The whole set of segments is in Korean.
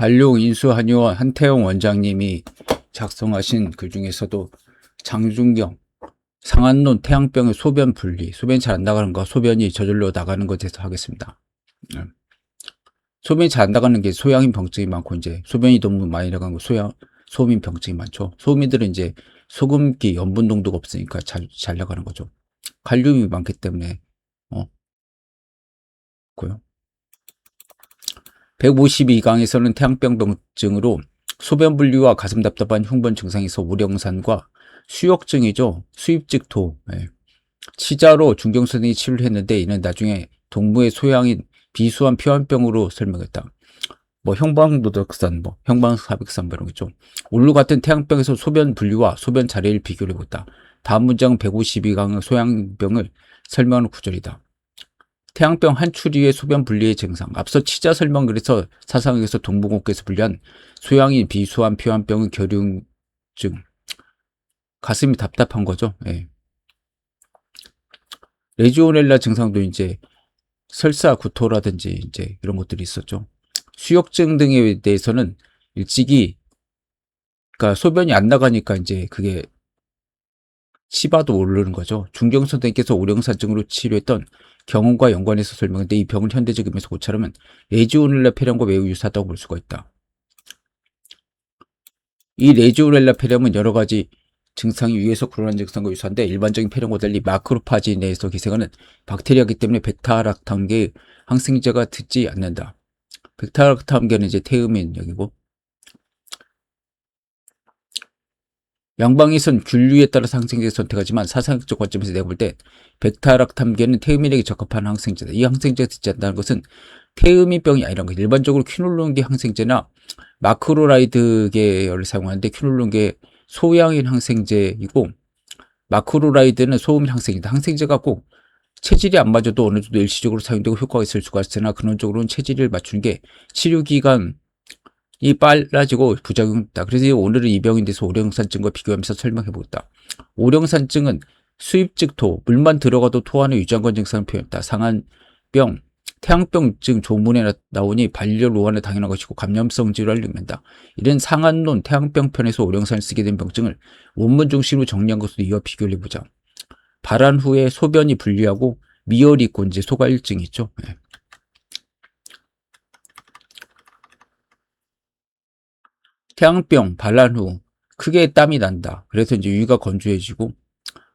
관룡 인수한의원 한태용 원장님이 작성하신 글 중에서도 장준경 상한론 태양병의 소변 분리, 소변이 잘 안 나가는 거, 소변이 저절로 나가는 것에 대해서 하겠습니다. 소변이 잘 안 나가는 게 소양인 병증이 많고, 이제 소변이 너무 많이 나가는 거 소음인 병증이 많죠. 소음인들은 이제 소금기 염분 농도가 없으니까 잘 나가는 거죠. 칼륨이 많기 때문에 고요. 152강에서는 태양병 병증으로 소변 분리와 가슴 답답한 흉번 증상에서 오령산과 수욕증이죠. 수입직토. 치자로 중경 선생이 치료를 했는데 이는 나중에 동무의 소양인 비수한 표현병으로 설명했다. 뭐 형방도덕산, 형방사백산 이런 거죠. 올루 같은 태양병에서 소변 분리와 소변 자리를 비교를 해보다. 다음 문장은 152강의 소양병을 설명하는 구절이다. 태양병 한출 이후의 소변 분리의 증상. 앞서 치자 설명글에서 사상에서 동부공께서 분류한 소양인 비수한 표현병의 결흉증. 가슴이 답답한 거죠. 레지오넬라 증상도 이제 설사, 구토라든지 이제 이런 것들이 있었죠. 수욕증 등에 대해서는 일찍이, 그러니까 소변이 안 나가니까 이제 그게 치바도 오르는 거죠. 중경 선생님께서 오령산증으로 치료했던 경험과 연관해서 설명했는데 이 병을 현대적 의미에서 고찰하면 레지오넬라 폐렴과 매우 유사하다고 볼 수가 있다. 이 레지오넬라 폐렴은 여러 가지 증상이 위에서 구론한 증상과 유사한데 일반적인 폐렴과 달리 마크로파지 내에서 기생하는 박테리아이기 때문에 베타락탐계의 항생제가 듣지 않는다. 베타락탐계는 이제 태음인역이고, 양방에선 균류에 따라서 항생제를 선택하지만 사상학적 관점에서 내가 볼 때 베타락탐계는 태음인에게 적합한 항생제다. 이 항생제가 듣지 않는다는 것은 태음인병이 아니라는 거죠. 일반적으로 퀴놀론계 항생제나 마크로라이드 계열을 사용하는데 퀴놀론계 소양인 항생제이고 마크로라이드는 소음인 항생제다. 항생제가 꼭 체질이 안 맞아도 어느 정도 일시적으로 사용되고 효과가 있을 수가 있으나 근원적으로는 체질을 맞추는 게 치료기간이 빨라지고 부작용이 있다. 그래서 오늘은 이 병에 대해서 오령산증과 비교하면서 설명해보겠다. 오령산증은 수입직토, 물만 들어가도 토하는 유장관 증상을 표현했다. 상한병, 태양병증 조문에 나오니 발열 오한은 당연한 것이고 감염성 질환을 의미한다. 이런 상한론 태양병 편에서 오령산을 쓰게 된 병증을 원문 중심으로 정리한 것으로 이와 비교를 해보자. 발한 후에 소변이 분리하고 미열이 있고 이제 소갈증이 있죠. 태양병 발한 후 크게 땀이 난다. 그래서 이제 위가 건조해지고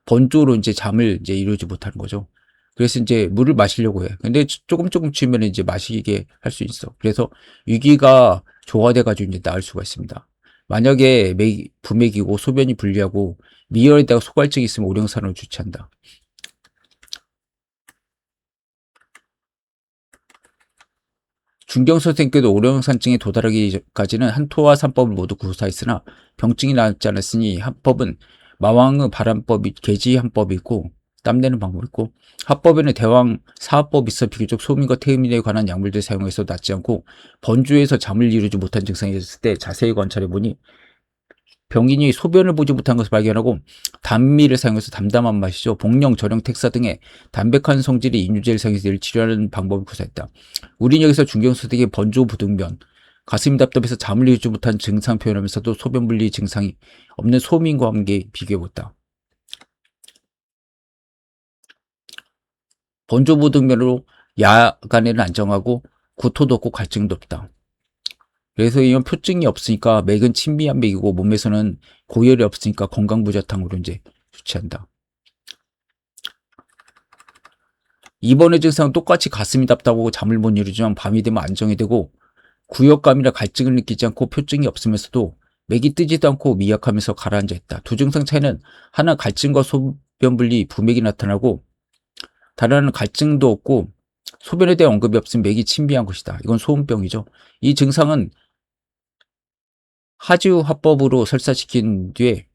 번조로 이제 잠을 이제 이루지 못하는 거죠. 그래서 이제 물을 마시려고 해. 근데 조금 치면 이제 마시게 할 수 있어. 그래서 위기가 조화돼 가지고 이제 나을 수가 있습니다. 만약에 부맥이고 소변이 불리하고 미열에다가 소갈증이 있으면 오령산으로 주치한다. 중경 선생님께도 오령산증에 도달하기까지는 한토와 삼법을 모두 구사했으나 병증이 낫지 않았으니 한법은 마왕의 발한법이 계지 한법이 있고 땀내는 방법이 있고 합법에는 대왕 사합법이 있어 비교적 소민과 태음인에 관한 약물들 사용해서 낫지 않고 번주에서 잠을 이루지 못한 증상이 있을 때 자세히 관찰해보니 병인이 소변을 보지 못한 것을 발견하고 단미를 사용해서 담담한 맛이죠. 복령, 절영, 택사 등의 담백한 성질의 인유제를 사용해서 이를 치료하는 방법을 구사했다. 우린 여기서 중경수들에게 번조 부등변, 가슴이 답답해서 잠을 이루지 못한 증상 표현하면서도 소변 분리 증상이 없는 소민과 함께 비교해봤다. 번조 부등변으로 야간에는 안정하고 구토도 없고 갈증도 없다. 그래서 이런 표증이 없으니까 맥은 친미한 맥이고 몸에서는 고열이 없으니까 건강부자탕으로 이제 주치한다. 이번의 증상은 똑같이 가슴이 답답하고 잠을 못 이루지만 밤이 되면 안정이 되고 구역감이나 갈증을 느끼지 않고 표증이 없으면서도 맥이 뜨지도 않고 미약하면서 가라앉아 있다. 두 증상 차이는 하나 갈증과 소변 분리, 부맥이 나타나고 다른 하나는 갈증도 없고 소변에 대한 언급이 없으면 맥이 침비한 것이다. 이건 소음병이죠. 이 증상은 하지우 화법으로 설사시킨 뒤에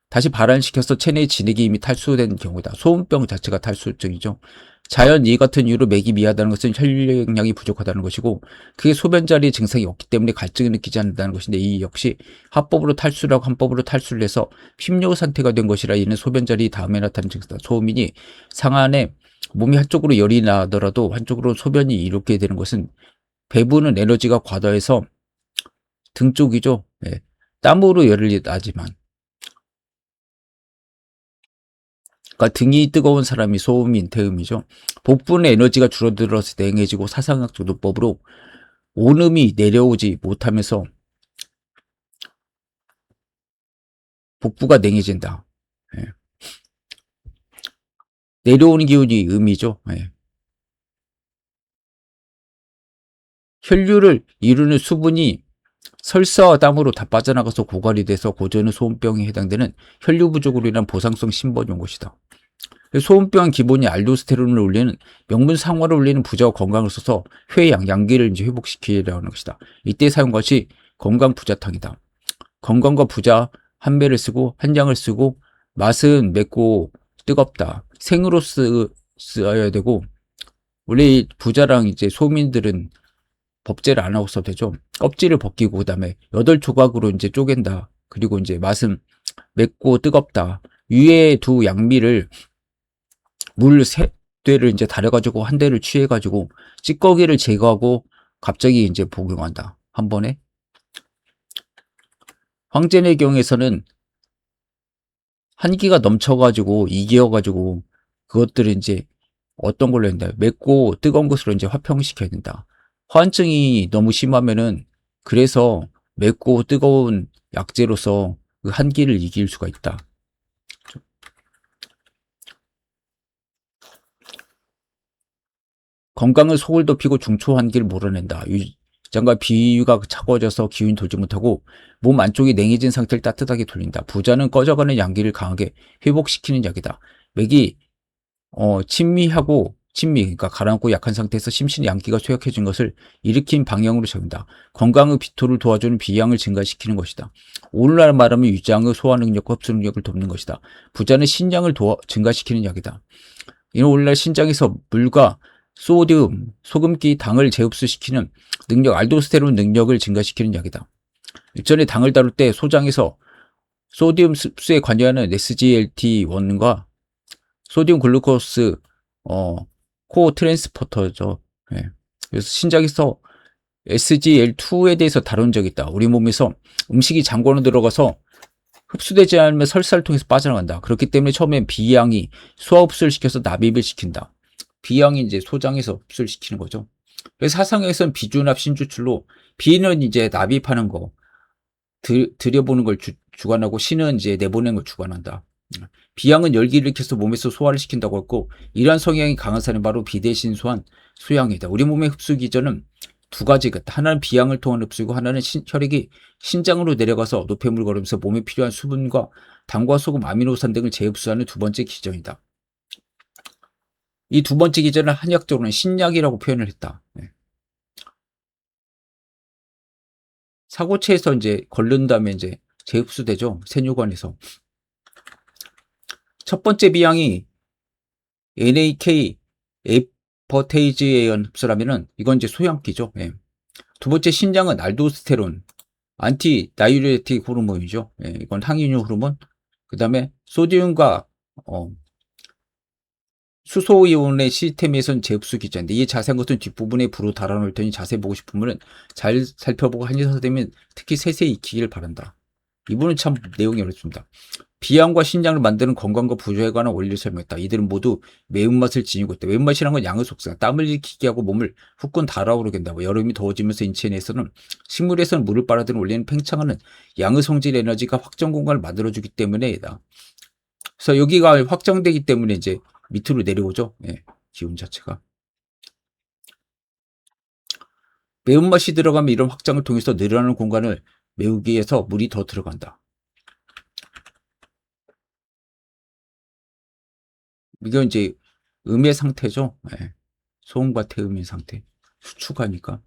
다시 발환시켜서 체내의 진액이 이미 탈수된 경우다. 소음병 자체가 탈수증이죠. 자연 이 같은 이유로 맥이 미하다는 것은 혈액량이 부족하다는 것이고 그게 소변 자리에 증상이 없기 때문에 갈증을 느끼지 않는다는 것인데 이 역시 합법으로 탈수라고 한법으로 탈수를 해서 핍력 상태가 된 것이라 이는 소변 자리 다음에 나타나는 증상이다. 소음인이 상안에 몸이 한쪽으로 열이 나더라도 한쪽으로 소변이 이렇게 되는 것은 배부는 에너지가 과다해서 등 쪽이죠. 예. 땀으로 열을 나지만, 그러니까 등이 뜨거운 사람이 소음인 태음이죠. 복부는 에너지가 줄어들어서 냉해지고 사상학적 논법으로 온음이 내려오지 못하면서 복부가 냉해진다. 예. 내려오는 기운이 음이죠. 예. 혈류를 이루는 수분이 설사와 땀으로 다 빠져나가서 고갈이 돼서 고전의 소음병에 해당되는 혈류 부족으로 인한 보상성 심번이 온 것이다. 소음병 기본이 알도스테론을 올리는 명분 상화를 올리는 부자와 건강을 써서 폐양, 양기를 이제 회복시키려는 것이다. 이때 사용 것이 건강 부자탕이다. 건강과 부자 한 배를 쓰고 한 장을 쓰고 맛은 맵고 뜨겁다. 생으로 써야 되고 원래 부자랑 이제 소민들은 법제를 안 하고 써도 되죠. 껍질을 벗기고 그다음에 8조각으로 이제 쪼갠다. 그리고 이제 맛은 맵고 뜨겁다. 위에 두 양미를 물 3대를 이제 달여가지고 한 대를 취해가지고 찌꺼기를 제거하고 갑자기 이제 복용한다. 한 번에. 황제의 경우에서는 한기가 넘쳐가지고 이기어가지고 그것들을 이제 어떤 걸로 한다. 맵고 뜨거운 것으로 이제 화평시켜야 된다. 화한증이 너무 심하면은 그래서 맵고 뜨거운 약재로서 그 한기를 이길 수가 있다. 건강은 속을 덮이고 중초한기를 몰아낸다. 장과 비위가 차가워져서 기운이 돌지 못하고 몸 안쪽이 냉해진 상태를 따뜻하게 돌린다. 부자는 꺼져가는 양기를 강하게 회복시키는 약이다. 맥이 친미, 그러니까 가라앉고 약한 상태에서 심신의 양기가 쇠약해진 것을 일으킨 방향으로 적용다. 건강의 비토를 도와주는 비양을 증가시키는 것이다. 오늘날 말하면 위장의 소화 능력과 흡수 능력을 돕는 것이다. 부자는 신장을 증가시키는 약이다. 이는 오늘날 신장에서 물과 소디움, 소금기, 당을 재흡수시키는 능력, 알도스테론 능력을 증가시키는 약이다. 일전에 당을 다룰 때 소장에서 소디움 흡수에 관여하는 SGLT1과 소디움 글루코스 코 트랜스포터죠. 예. 그래서 신장에서 SGL2에 대해서 다룬 적이 있다. 우리 몸에서 음식이 장관으로 들어가서 흡수되지 않으면 설사를 통해서 빠져나간다. 그렇기 때문에 처음엔 비양이 소화 흡수를 시켜서 납입을 시킨다. 비양이 이제 소장에서 흡수를 시키는 거죠. 그래서 사상에서는 비준합 신주출로 비는 이제 납입하는 거, 들여보는 걸 주관하고 신은 이제 내보내는 걸 주관한다. 비양은 열기를 일으켜서 몸에서 소화를 시킨다고 했고 이러한 성향이 강한 사람이 바로 비대신소한 소양이다. 우리 몸의 흡수 기전은 두 가지가 있다. 하나는 비양을 통한 흡수이고 하나는 혈액이 신장으로 내려가서 노폐물 걸으면서 몸에 필요한 수분과 당과 소금, 아미노산 등을 재흡수하는 두 번째 기전이다. 이 두 번째 기전을 한약적으로는 신약이라고 표현을 했다. 네. 사고체에서 이제 걸른 다음에 이제 재흡수되죠. 세뇨관에서. 첫 번째 비양이 NAK 에이퍼테이즈에 의한 흡수라면은 이건 이제 소양기죠. 예. 두 번째 신장은 알도스테론, 안티 다이우레틱 호르몬이죠. 예. 이건 항이뇨 호르몬. 그다음에 소디움과 수소이온의 시스템에선 재흡수 기자인데 이 자세한 것은 뒷부분에 부로 달아놓을 테니 자세히 보고 싶으면 잘 살펴보고 한의사 되면 특히 세세히 익히기를 바란다. 이분은 참 내용이 어렵습니다. 비양과 신장을 만드는 건강과 부조에 관한 원리를 설명했다. 이들은 모두 매운맛을 지니고 있다. 매운맛이란 건 양의 속성, 땀을 일으키게 하고 몸을 후끈 달아오르게 한다고. 여름이 더워지면서 인체 내에서는 식물에서는 물을 빨아들이는 원리는 팽창하는 양의 성질 에너지가 확정 공간을 만들어주기 때문에이다. 그래서 여기가 확정되기 때문에 이제 밑으로 내려오죠. 예, 기운 자체가. 매운맛이 들어가면 이런 확장을 통해서 늘어나는 공간을 메우기 위해서 물이 더 들어간다. 이건 이제 음의 상태죠. 예, 소음과 태음의 상태. 수축하니까.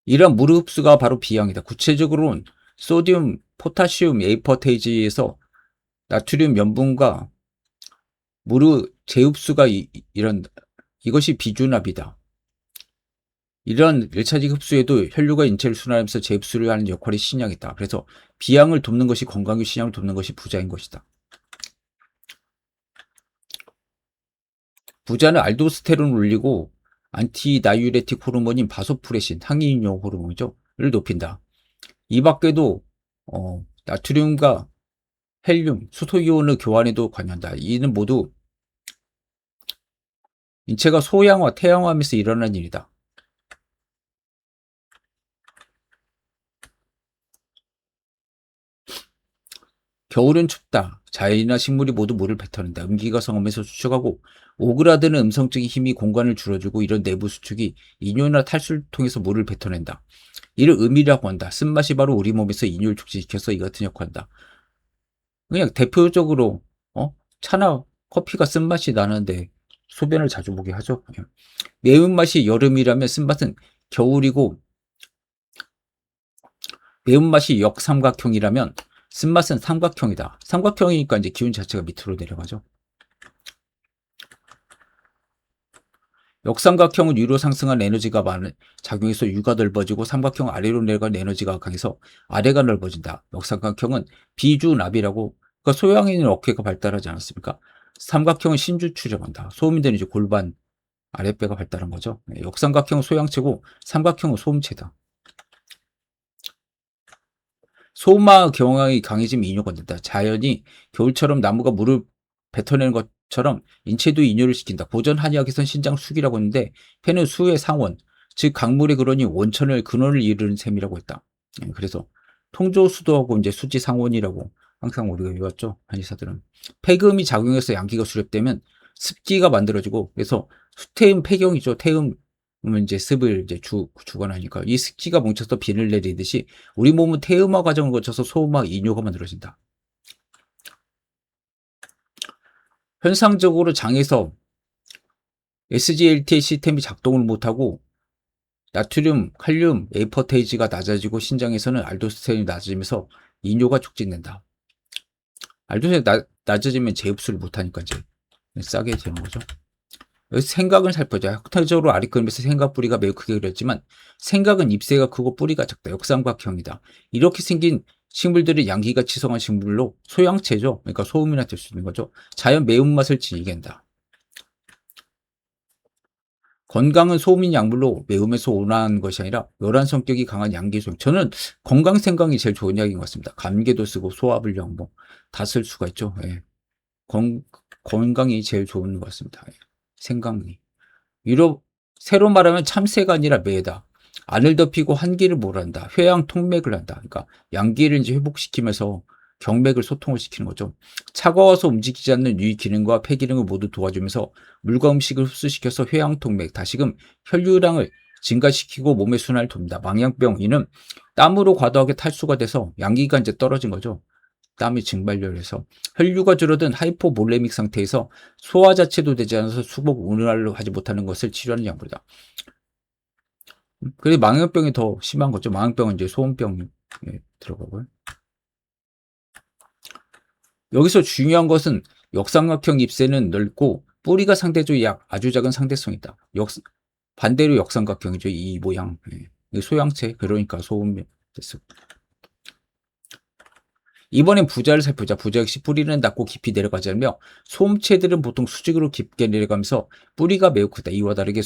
이런 물 흡수가 바로 비양이다. 구체적으로는 소디움, 포타시움, 에이퍼테이지에서 나트륨 면분과 물의 재흡수가 이것이 비준합이다. 이런 1차적 흡수에도 혈류가 인체를 순환하면서 재흡수를 하는 역할이 신약이다. 그래서 비양을 돕는 것이 건강이고 신양을 돕는 것이 부자인 것이다. 부자는 알도스테론을 올리고 안티다이유레틱 호르몬인 바소프레신, 항이인용 호르몬이죠,를 높인다. 이 밖에도 나트륨과 헬륨, 수소이온의 교환에도 관여한다. 이는 모두 인체가 소양화, 태양화하면서 일어난 일이다. 겨울은 춥다. 자연이나 식물이 모두 물을 뱉어낸다. 음기가 성하면서 수축하고 오그라드는 음성적인 힘이 공간을 줄여주고 이런 내부 수축이 이뇨나 탈수를 통해서 물을 뱉어낸다. 이를 음이라고 한다. 쓴맛이 바로 우리 몸에서 이뇨를 촉진시켜서 이 같은 역할을 한다. 그냥 대표적으로 차나 커피가 쓴맛이 나는데 소변을 자주 보게 하죠. 매운맛이 여름이라면 쓴맛은 겨울이고 매운맛이 역삼각형이라면 쓴맛은 삼각형이다. 삼각형이니까 이제 기운 자체가 밑으로 내려가죠. 역삼각형은 위로 상승한 에너지가 많은 작용해서 위가 넓어지고 삼각형 아래로 내려간 에너지가 강해서 아래가 넓어진다. 역삼각형은 비주납이라고 그러니까 소양인은 어깨가 발달하지 않았습니까? 삼각형은 신주 출력한다. 소음인들은 이제 골반 아랫배가 발달한 거죠. 역삼각형은 소양체고 삼각형은 소음체다. 소음화 경향이 강해지면 이뇨가 된다. 자연이 겨울처럼 나무가 물을 뱉어내는 것처럼 인체도 이뇨를 시킨다. 고전 한의학에서는 신장수기라고 했는데 폐는 수의 상원, 즉 강물의 근원이 원천을 근원을 이루는 셈이라고 했다. 그래서 통조수도하고 이제 수지상원이라고 항상 우리가 외웠죠. 한의사들은 폐금이 작용해서 양기가 수렵되면 습기가 만들어지고 그래서 수태음 폐경이죠. 태음 이제 습을 이제 주관하니까 이 습기가 뭉쳐서 비를 내리듯이 우리 몸은 태음화 과정을 거쳐서 소음화 이뇨가 만들어진다. 현상적으로 장에서 SGLT 시스템이 작동을 못하고 나트륨, 칼륨, 에이퍼테이지가 낮아지고 신장에서는 알도스테론이 낮아지면서 이뇨가 촉진된다. 알도스테론이 낮아지면 재흡수를 못하니까 이제 싸게 되는 거죠. 여기서 생각을 살펴보자. 학타적으로 아리크림에서 생각 뿌리가 매우 크게 그렸지만 생각은 잎새가 크고 뿌리가 작다. 역삼각형이다. 이렇게 생긴 식물들은 양기가 치성한 식물로 소양체죠. 그러니까 소음이나 될 수 있는 거죠. 자연 매운맛을 즐긴다. 건강은 소음인 약물로 매움에서 온화한 것이 아니라 열한 성격이 강한 양기 소양. 저는 건강 생강이 제일 좋은 약인 것 같습니다. 감기도 쓰고 소화불량 뭐 다 쓸 수가 있죠. 예. 건강이 제일 좋은 것 같습니다. 예. 생강이. 위로 새로 말하면 참새가 아니라 매다. 안을 덮이고 한기를 몰한다. 회양 통맥을 한다. 그러니까 양기를 이제 회복시키면서 경맥을 소통을 시키는 거죠. 차가워서 움직이지 않는 위 기능과 폐 기능을 모두 도와주면서 물과 음식을 흡수시켜서 회양 통맥, 다시금 혈류량을 증가시키고 몸의 순환을 돕니다. 망향병 이는 땀으로 과도하게 탈수가 돼서 양기가 이제 떨어진 거죠. 땀이 증발열해서 혈류가 줄어든 하이포볼레믹 상태에서 소화 자체도 되지 않아서 수복 운운을 하지 못하는 것을 치료하는 약물이다. 그래서 망향병이 더 심한 거죠. 망향병은 이제 소음병에 들어가고요. 여기서 중요한 것은 역삼각형 잎새는 넓고 뿌리가 상대적으로 아주 작은 상대성이다. 반대로 역삼각형이죠. 이 모양. 소양체 그러니까 소음 됐어. 이번엔 부자를 살펴보자. 부자 역시 뿌리는 낮고 깊이 내려가지 않으며 소음체들은 보통 수직으로 깊게 내려가면서 뿌리가 매우 크다. 이와 다르게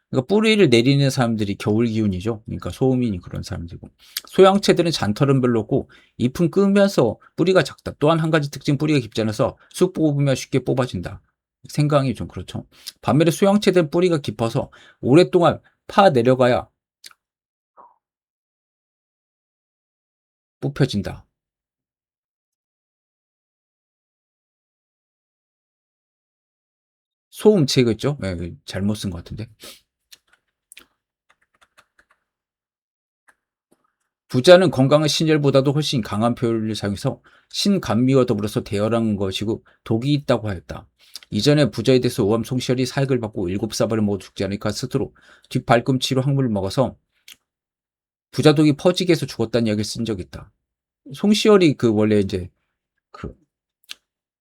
그러니까 뿌리를 내리는 사람들이 겨울 기운이죠. 그러니까 소음인이 그런 사람들이고 소양체들은 잔털은 별로 없고 잎은 끄면서 뿌리가 작다. 또한 한 가지 특징 뿌리가 깊지 않아서 쑥 뽑으면 쉽게 뽑아진다. 생강이 좀 그렇죠. 반면에 소양체들은 뿌리가 깊어서 오랫동안 파 내려가야 뽑혀진다. 소음체겠죠? 네, 잘못 쓴 것 같은데. 부자는 건강한 신혈보다도 훨씬 강한 표현을 사용해서 신감미와 더불어서 대열한 것이고 독이 있다고 하였다. 이전에 부자에 대해서 오암 송시열이 사익을 받고 7사발을 먹어 죽지 않으니까 스스로 뒷발꿈치로 항물을 먹어서 부자독이 퍼지게 해서 죽었다는 이야기를 쓴 적이 있다. 송시열이 원래 이제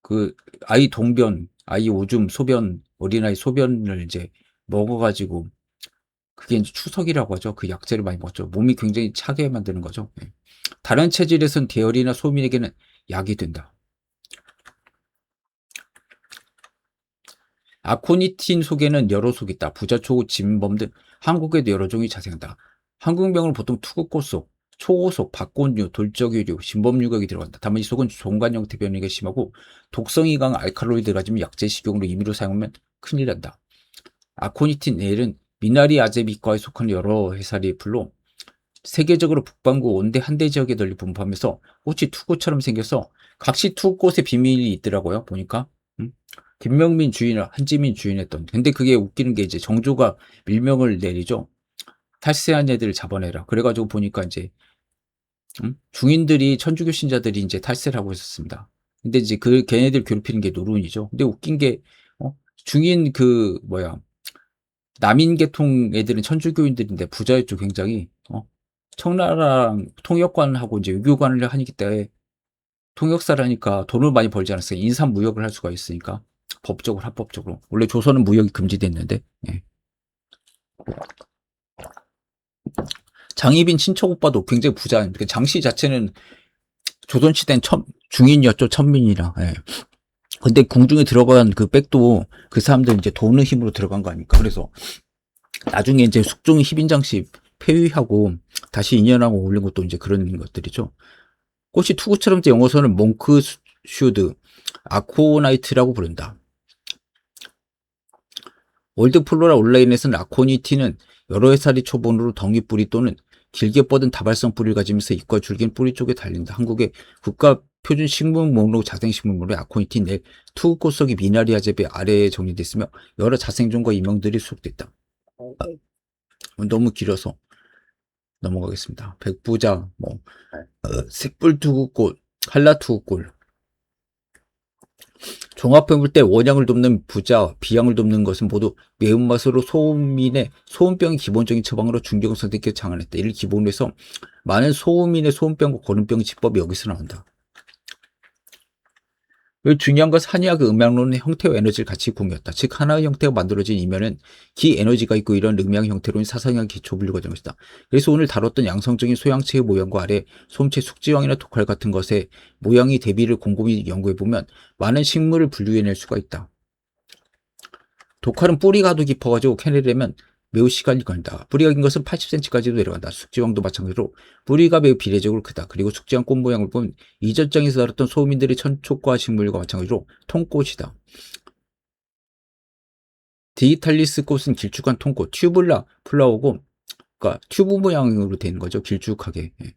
그, 아이 동변, 아이 오줌, 소변, 어린아이 소변을 이제 먹어가지고 그게 이제 추석이라고 하죠. 그 약재를 많이 먹죠. 몸이 굉장히 차게 만드는 거죠. 다른 체질에선 대열이나 소민에게는 약이 된다. 아코니틴 속에는 여러 속이 있다. 부자초, 진범 등 한국에도 여러 종이 자생한다. 한국명은 보통 투구꽃속, 초고속, 박곤류, 돌적유류, 진범유각이 들어간다. 다만 이 속은 종간 형태 변이가 심하고 독성이 강한 알칼로이드가 가지면 약재 식용으로 임의로 사용하면 큰일 난다. 아코니틴 L은 미나리 아제비과에 속하는 여러 해살이 풀로 세계적으로 북반구 온대 한대 지역에 널리 분포하면서 꽃이 투꽃처럼 생겨서 각시 투꽃의 비밀이 있더라고요. 보니까. 김명민 주인을 한지민 주인했던. 근데 그게 웃기는 게 이제 정조가 밀명을 내리죠. 탈세한 애들을 잡아내라. 그래가지고 보니까 이제 중인들이 천주교 신자들이 이제 탈세를 하고 있었습니다. 근데 이제 그 걔네들 괴롭히는 게 노론이죠. 근데 웃긴 게 중인 그 뭐야 남인 계통 애들은 천주교인들인데 부자였죠 굉장히. 청나라랑 통역관하고 이제 외교관을 하기 때문에 통역사를 하니까 돈을 많이 벌지 않았어요. 인삼 무역을 할 수가 있으니까 법적으로 합법적으로. 원래 조선은 무역이 금지됐는데. 예. 장희빈 친척 오빠도 굉장히 부자. 장씨 자체는 조선시대는 중인이었죠. 천민이라. 예. 근데 궁중에 들어간 그 백도 그 사람들 이제 돈의 힘으로 들어간 거 아닙니까? 그래서 나중에 이제 숙종이 희빈장씨 폐위하고 다시 인연하고 올린 것도 이제 그런 것들이죠. 꽃이 투구처럼 영어서는 몽크슈드, 아코나이트라고 부른다. 월드플로라 온라인에서는 아코니티는 여러 해살이 초본으로 덩이뿌리 또는 길게 뻗은 다발성 뿌리를 가지면서 잎과 줄기는 뿌리 쪽에 달린다. 한국의 국가 표준 식물 목록 자생식물물에 아코니티 내 투구꽃속이 미나리아제베 아래에 정리됐으며 여러 자생종과 이명들이 수록됐다. 너무 길어서 넘어가겠습니다. 백부자, 색불투구꽃, 한라투구꽃. 종합해 볼 때 원양을 돕는 부자, 비양을 돕는 것은 모두 매운맛으로 소음인의 소음병이 기본적인 처방으로 중경 선택해 장안했다. 이를 기본으로 해서 많은 소음인의 소음병과 고름병 지법이 여기서 나온다. 중요한 것은 한의학의 음양론의 형태와 에너지를 같이 공유했다. 즉 하나의 형태가 만들어진 이면은 기 에너지가 있고 이런 음양 형태로는 사상의 기초 분류가 된 것이다. 그래서 오늘 다뤘던 양성적인 소양체의 모양과 아래 솜체 숙지황이나 독활 같은 것의 모양이 대비를 곰곰이 연구해보면 많은 식물을 분류해낼 수가 있다. 독활은 뿌리가 더 깊어가지고 캐내려면 매우 시간이 걸린다. 뿌리가 긴 것은 80cm까지도 내려간다. 숙지황도 마찬가지로 뿌리가 매우 비례적으로 크다. 그리고 숙지황 꽃 모양을 보면 이전장에서 다뤘던 소민들의 천촉과 식물과 마찬가지로 통꽃이다. 디지탈리스 꽃은 길쭉한 통꽃, 튜블라 플라워고, 그러니까 튜브 모양으로 되는 거죠. 길쭉하게. 예.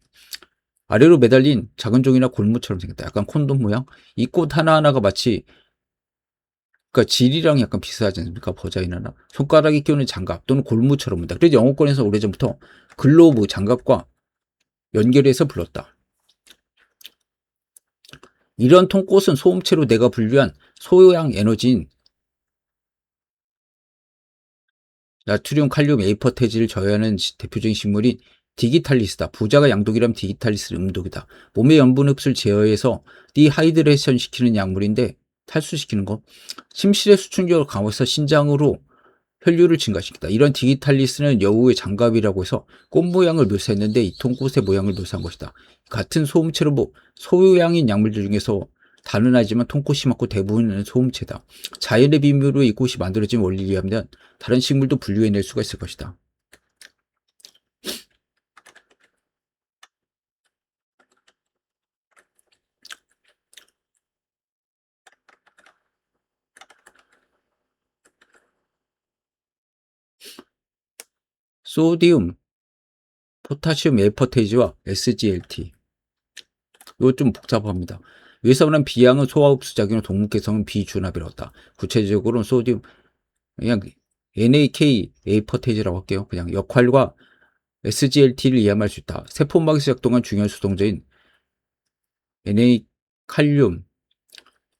아래로 매달린 작은 종이나 골무처럼 생겼다. 약간 콘돔 모양. 이 꽃 하나하나가 마치 그러니까 질이랑 약간 비슷하지 않습니까? 버자이나나 손가락에 끼우는 장갑 또는 골무처럼 본다. 그래서 영어권에서 오래전부터 글로브 장갑과 연결해서 불렀다. 이런 통꽃은 소음체로 내가 분류한 소양 에너지인 나트륨, 칼륨, 에이퍼테지를 저해하는 대표적인 식물인 디기탈리스다. 부자가 양독이라면 디기탈리스는 음독이다. 몸의 염분 흡수를 제어해서 디하이드레이션 시키는 약물인데 탈수시키는 거. 심실의 수축력을 강화해서 신장으로 혈류를 증가시킨다. 이런 디기탈리스는 여우의 장갑이라고 해서 꽃 모양을 묘사했는데 이 통꽃의 모양을 묘사한 것이다. 같은 소음체로 소양인 약물들 중에서 단은하지만 통꽃이 많고 대부분은 소음체다. 자연의 비밀로 이 꽃이 만들어진 원리에 의하면 다른 식물도 분류해낼 수가 있을 것이다. 소디움, 포타시움 에퍼테이지와 SGLT. 이거 좀 복잡합니다. 위에서 말한 비양은 소화흡수 작용으로 동물개성은 비준합이라고 했다. 구체적으로는 소디움, 그냥 NAK 에이퍼테이지라고 할게요. 그냥 역할과 SGLT를 이해할 수 있다. 세포막에서 작동한 중요한 수동제인 NA 칼륨,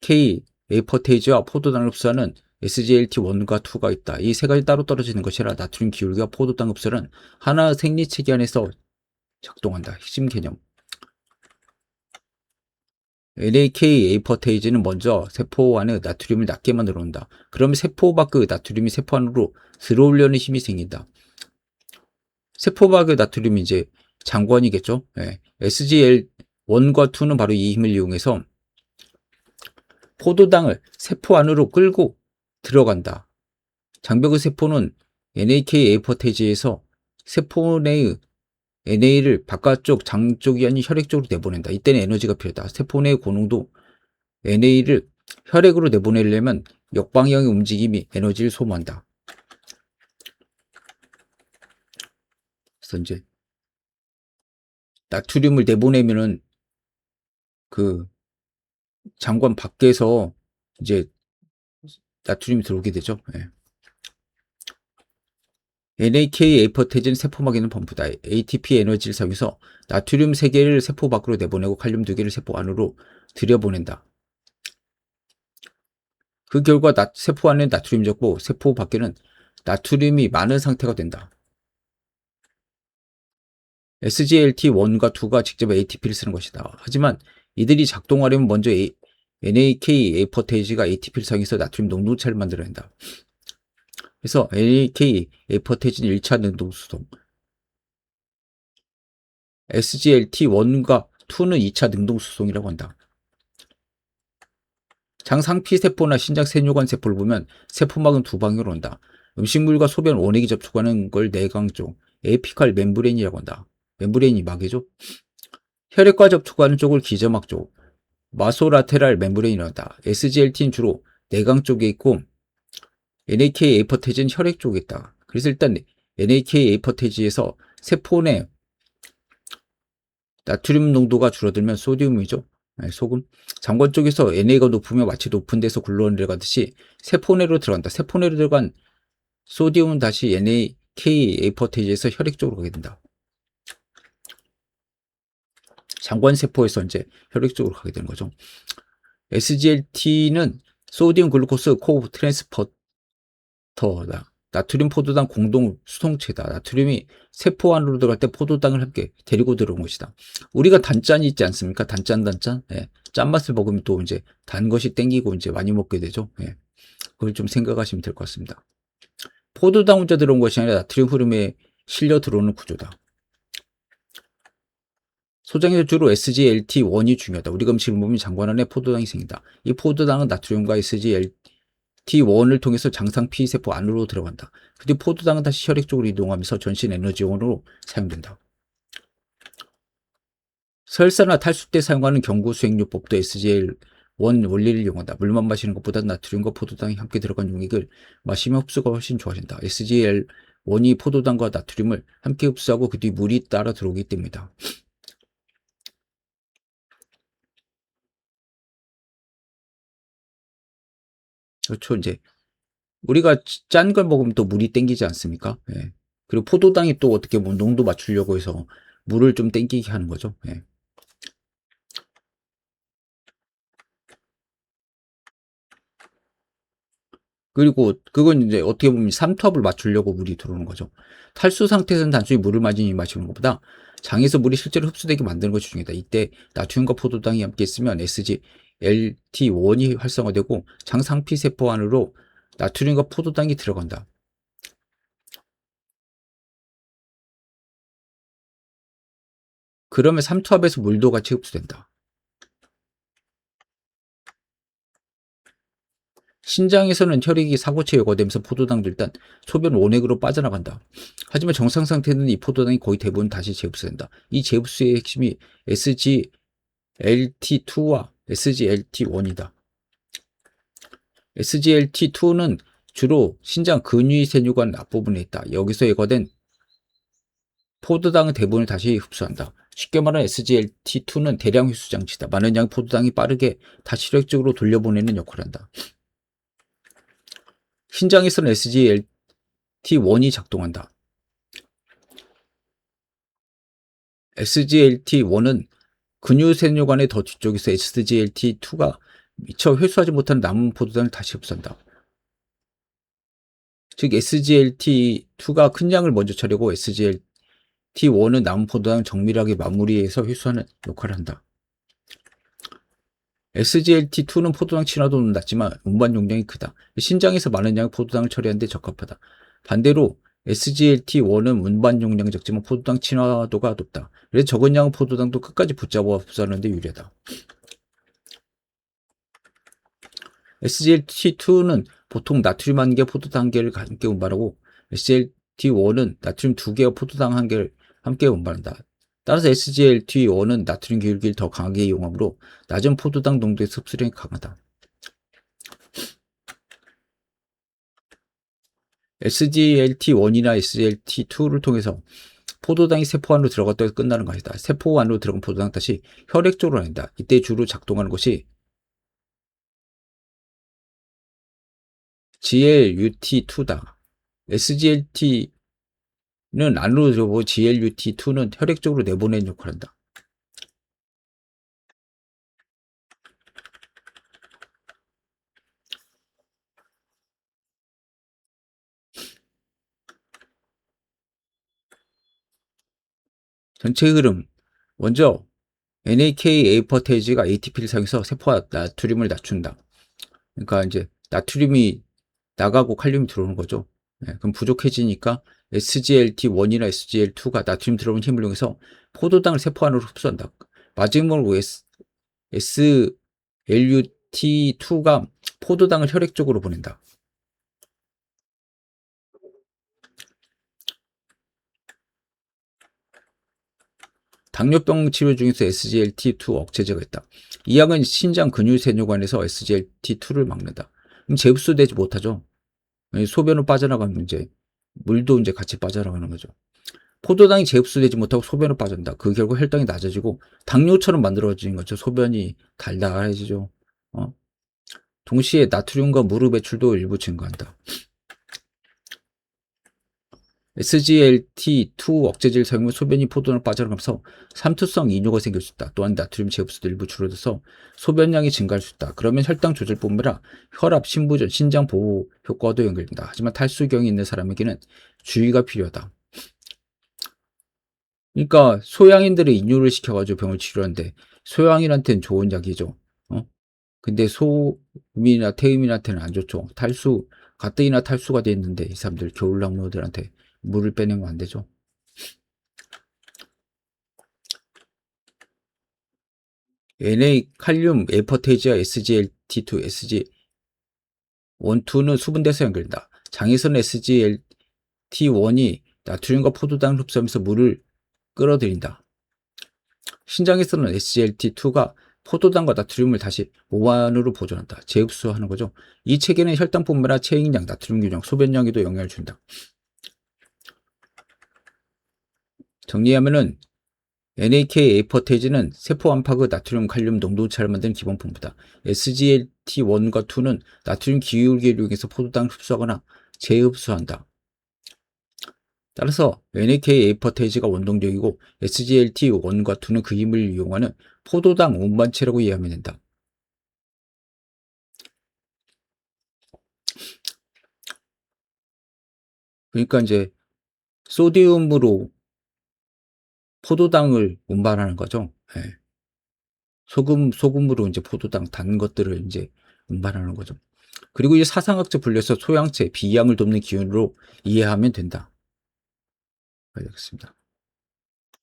K 에이퍼테이지와 포도당을 흡수하는 SGLT1과 2가 있다. 이 세 가지 따로 떨어지는 것이라 나트륨 기울기와 포도당 흡수는 하나의 생리체계 안에서 작동한다. 핵심 개념. NAK 에이퍼테이지는 먼저 세포 안에 나트륨을 낮게 만들어 온다. 그러면 세포 밖의 나트륨이 세포 안으로 들어오려는 힘이 생긴다. 세포 밖의 나트륨이 이제 장관이겠죠. 예. SGL1과 2는 바로 이 힘을 이용해서 포도당을 세포 안으로 끌고 들어간다. 장벽의 세포는 NAK 에이포테이지에서 세포 내의 NA를 바깥쪽 장 쪽이 아닌 혈액 쪽으로 내보낸다. 이때는 에너지가 필요하다. 세포 내의 고농도 NA를 혈액으로 내보내려면 역방향의 움직임이 에너지를 소모한다. 그래서 이제 나트륨을 내보내면은 그 장관 밖에서 이제 나트륨이 들어오게 되죠. 예. NAK 에이포테이지는 세포막에는 펌프다. ATP 에너지를 사용해서 나트륨 3개를 세포 밖으로 내보내고 칼륨 2개를 세포 안으로 들여보낸다. 그 결과 세포 안에 나트륨이 적고 세포 밖에는 나트륨이 많은 상태가 된다. SGLT1과 2가 직접 ATP를 쓰는 것이다. 하지만 이들이 작동하려면 먼저 NAK 에이포테이지가 ATP를 사용해서 나트륨 농도차를 만들어낸다. 그래서 NAK 에이포테이지는 1차 능동수송, SGLT1과 2는 2차 능동수송이라고 한다. 장상피세포나 신장세뇨관 세포를 보면 세포막은 두 방향으로 온다. 음식물과 소변 원액이 접촉하는 걸 내강 쪽, 에피칼 멤브레인이라고 한다. 멤브레인이 막이죠. 혈액과 접촉하는 쪽을 기저막 쪽, 마소라테랄 멤브레인이라고 한다. SGLT는 주로 내강 쪽에 있고 NAK 에이포테이지는 혈액 쪽에 있다. 그래서 일단 NAK 에이포테이지에서 세포 내 나트륨 농도가 줄어들면 소듐이죠. 소금. 장관 쪽에서 NA가 높으면 마치 높은 데서 굴러내려가듯이 세포 내로 들어간다. 세포 내로 들어간 소디움은 다시 NAK 에이포테이지에서 혈액 쪽으로 가게 된다. 장관 세포에서 이제 혈액 쪽으로 가게 되는 거죠. SGLT는 소디움 글루코스 코 트랜스포터다. 나트륨 포도당 공동 수송체다. 나트륨이 세포 안으로 들어갈 때 포도당을 함께 데리고 들어온 것이다. 우리가 단짠이 있지 않습니까? 단짠. 예. 짠맛을 먹으면 또 이제 단 것이 땡기고 이제 많이 먹게 되죠. 예. 그걸 좀 생각하시면 될 것 같습니다. 포도당 혼자 들어온 것이 아니라 나트륨 흐름에 실려 들어오는 구조다. 소장에서 주로 SGLT1이 중요하다. 우리가 음식을 먹으면 장관 안에 포도당이 생긴다. 이 포도당은 나트륨과 SGLT1을 통해서 장상 피세포 안으로 들어간다. 그뒤 포도당은 다시 혈액 쪽으로 이동하면서 전신 에너지원으로 사용된다. 설사나 탈수 때 사용하는 경구수행요법도 SGL1 원리를 이용한다. 물만 마시는 것보다 나트륨과 포도당이 함께 들어간 용액을 마시면 흡수가 훨씬 좋아진다. SGL1이 포도당과 나트륨을 함께 흡수하고 그 뒤 물이 따라 들어오기 때문이다. 그렇죠. 이제 우리가 짠 걸 먹으면 또 물이 땡기지 않습니까? 예. 그리고 포도당이 또 어떻게 보면 농도 맞추려고 해서 물을 좀 땡기게 하는 거죠. 예. 그리고 그건 이제 어떻게 보면 삼투압을 맞추려고 물이 들어오는 거죠. 탈수 상태에서는 단순히 물을 많이 마시는 것보다 장에서 물이 실제로 흡수되게 만드는 것이 중요하다. 이때 나트륨과 포도당이 함께 있으면 SGLT1이 활성화되고 장 상피세포 안으로 나트륨과 포도당이 들어간다. 그러면 삼투압에서 물도 같이 흡수된다. 신장에서는 혈액이 사고체 요과되면서 포도당도 일단 소변 원액으로 빠져나간다. 하지만 정상 상태는 이 포도당이 거의 대부분 다시 재흡수된다. 이 재흡수의 핵심이 SGLT2와 SGLT1이다. SGLT2는 주로 신장 근위세뇨관 앞부분에 있다. 여기서 예과된 포도당은 대부분을 다시 흡수한다. 쉽게 말하면 SGLT2는 대량 흡수 장치다. 많은 양의 포도당이 빠르게 다시 혈액적으로 돌려보내는 역할을 한다. 신장에서는 SGLT1이 작동한다. SGLT1은 근유세뇨관의 더 뒤쪽에서 SGLT2가 미처 회수하지 못한 남은 포도당을 다시 흡수한다. 즉 SGLT2가 큰 양을 먼저 차리고 SGLT1은 남은 포도당을 정밀하게 마무리해서 회수하는 역할을 한다. SGLT2는 포도당 친화도는 낮지만 운반 용량이 크다. 신장에서 많은 양의 포도당을 처리하는 데 적합하다. 반대로 SGLT1은 운반 용량이 적지만 포도당 친화도가 높다. 그래서 적은 양의 포도당도 끝까지 붙잡아 흡수하는 데 유리하다. SGLT2는 보통 나트륨 1개, 포도당 1개를 함께 운반하고 SGLT1은 나트륨 2개와 포도당 1개를 함께 운반한다. 따라서 SGLT1은 나트륨 기울기를 더 강하게 이용하므로 낮은 포도당 농도의 흡수력이 강하다. SGLT1이나 SGLT2를 통해서 포도당이 세포 안으로 들어갔다고 해서 끝나는 것이다. 세포 안으로 들어간 포도당 다시 혈액 쪽으로 다닌다. 이때 주로 작동하는 것이 GLUT2다. SGLT는 안으로 들어오고 GLUT2는 혈액 쪽으로 내보내는 역할을 한다. 전체 흐름. 먼저 NAK 에이퍼테이지가 ATP를 사용해서 세포와 나트륨을 낮춘다. 그러니까 이제 나트륨이 나가고 칼륨이 들어오는 거죠. 네, 그럼 부족해지니까 SGLT1이나 SGL2가 나트륨 들어오는 힘을 이용해서 포도당을 세포 안으로 흡수한다. 마지막으로 SLUT2가 포도당을 혈액 쪽으로 보낸다. 당뇨병 치료 중에서 SGLT2 억제제가 있다. 이 약은 신장 근육세뇨관에서 SGLT2를 막는다. 그럼 재흡수되지 못하죠. 소변으로 빠져나가는 문제, 물도 이제 같이 빠져나가는 거죠. 포도당이 재흡수되지 못하고 소변으로 빠진다. 그 결국 혈당이 낮아지고 당뇨처럼 만들어지는 거죠. 소변이 달달해지죠. 동시에 나트륨과 물의 배출도 일부 증가한다. SGLT2 억제제를 사용하면 소변이 포도당으로 빠져나가면서 삼투성 이뇨가 생길 수 있다. 또한 나트륨 재흡수도 일부 줄어들어서 소변량이 증가할 수 있다. 그러면 혈당 조절뿐만 아니라 혈압, 신부전, 신장 보호 효과도 연결된다. 하지만 탈수경이 있는 사람에게는 주의가 필요하다. 그러니까 소양인들의 이뇨를 시켜가지고 병을 치료하는데 소양인한테는 좋은 약이죠. 근데 소음이나 태음인한테는 안 좋죠. 탈수, 가뜩이나 탈수가 돼 있는데 이 사람들 겨울낭노들한테 물을 빼내면 안 되죠. NA 칼륨 에퍼테이지와 SGLT2, SG12는 수분대에서 연결된다. 장에서는 SGLT1이 나트륨과 포도당을 흡수하면서 물을 끌어들인다. 신장에서는 SGLT2가 포도당과 나트륨을 다시 몸 안으로 보존한다. 재흡수하는 거죠. 이 체계는 혈당뿐만 아니라 체액량, 나트륨 균형, 소변량에도 영향을 준다. 정리하면은 NAK 에이퍼테이지는 세포 안팎의 나트륨, 칼륨 농도차를 만드는 기본 분포다. SGLT1과 2는 나트륨 기울기를 이용해서 포도당을 흡수하거나 재흡수한다. 따라서 NAK 에이퍼테이지가 원동력이고 SGLT1과 2는 그 힘을 이용하는 포도당 운반체라고 이해하면 된다. 그러니까 이제 소디움으로 포도당을 운반하는 거죠. 네. 소금으로 이제 포도당 단 것들을 이제 운반하는 거죠. 그리고 이 사상학적 분류에서 소양체, 비양을 돕는 기운으로 이해하면 된다. 알겠습니다.